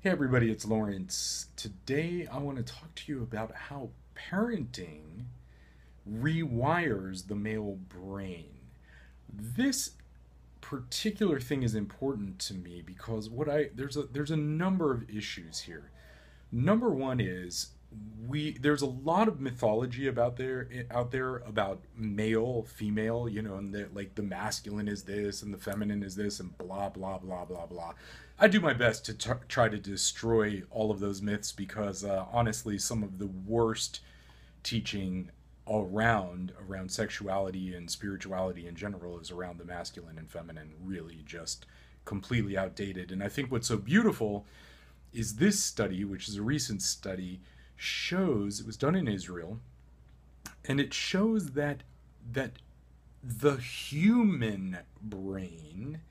Hey everybody, it's Lawrence. Today I want to talk to you about how parenting rewires the male brain. This particular thing is important to me because there's a number of issues here. Number one is we there's a lot of mythology out there about male, female, and the masculine is this and the feminine is this and blah blah blah blah blah. I do my best to try to destroy all of those myths because honestly, some of the worst teaching around sexuality and spirituality in general is around the masculine and feminine, really just completely outdated. And I think what's so beautiful is this study, which is a recent study, shows it was done in Israel, and it shows that the human brain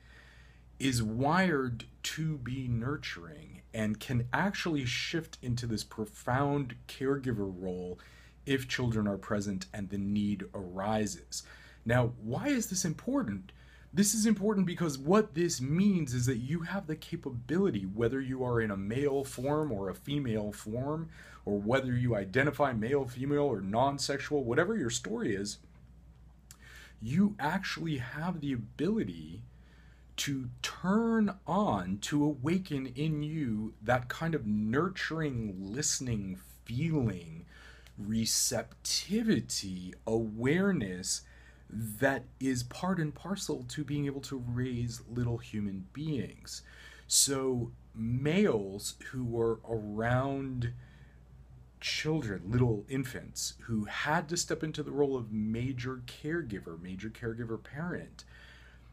is wired to be nurturing and can actually shift into this profound caregiver role if children are present and the need arises. Now, why is this important? This is important because what this means is that you have the capability, whether you are in a male form or a female form, or whether you identify male, female, or non-sexual, whatever your story is, you actually have the ability to turn on, to awaken in you that kind of nurturing, listening, feeling, receptivity, awareness that is part and parcel to being able to raise little human beings. So, males who were around children, little infants, who had to step into the role of major caregiver parent,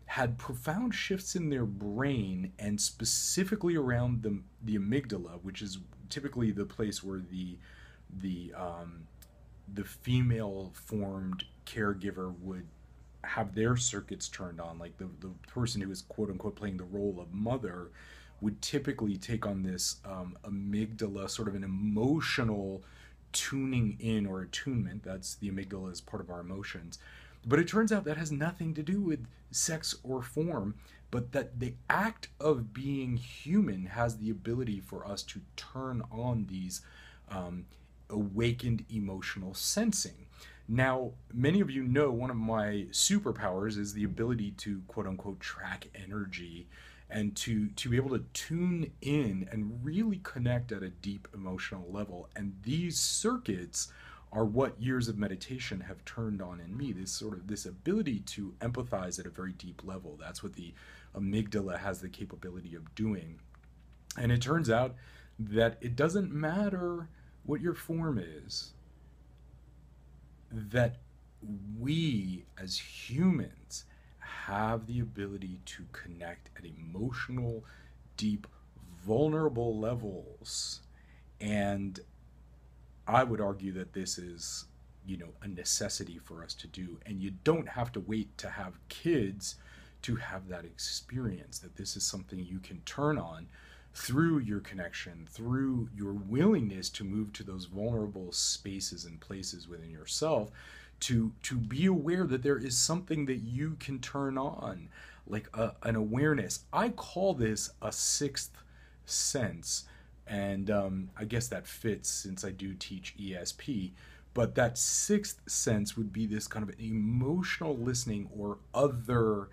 had profound shifts in their brain, and specifically around the amygdala, which is typically the place where the female formed caregiver would have their circuits turned on. Like the person who is quote unquote playing the role of mother would typically take on this amygdala, sort of an emotional tuning in or attunement. That's the amygdala is part of our emotions. But it turns out that has nothing to do with sex or form, but that the act of being human has the ability for us to turn on these awakened emotional sensing. Now, many of you know one of my superpowers is the ability to quote unquote track energy and to be able to tune in and really connect at a deep emotional level. And these circuits are what years of meditation have turned on in me, this ability to empathize at a very deep level. That's what the amygdala has the capability of doing. And it turns out that it doesn't matter what your form is, that we as humans have the ability to connect at emotional, deep, vulnerable levels. And I would argue that this is, a necessity for us to do. And you don't have to wait to have kids to have that experience, that this is something you can turn on through your connection, through your willingness to move to those vulnerable spaces and places within yourself, to be aware that there is something that you can turn on, like an awareness. I call this a sixth sense. And I guess that fits since I do teach ESP. But that sixth sense would be this kind of emotional listening or other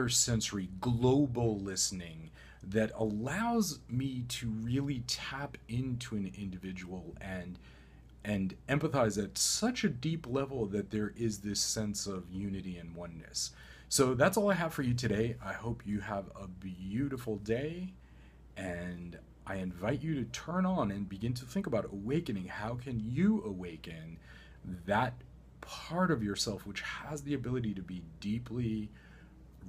sensory global listening that allows me to really tap into an individual and empathize at such a deep level that there is this sense of unity and oneness. So that's all I have for you today. I hope you have a beautiful day. And I invite you to turn on and begin to think about awakening. How can you awaken that part of yourself which has the ability to be deeply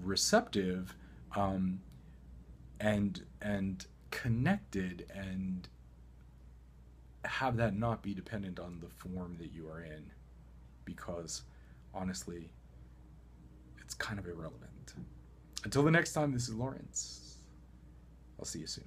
receptive, and connected, and have that not be dependent on the form that you are in? Because honestly, it's kind of irrelevant. Until the next time, this is Lawrence. I'll see you soon.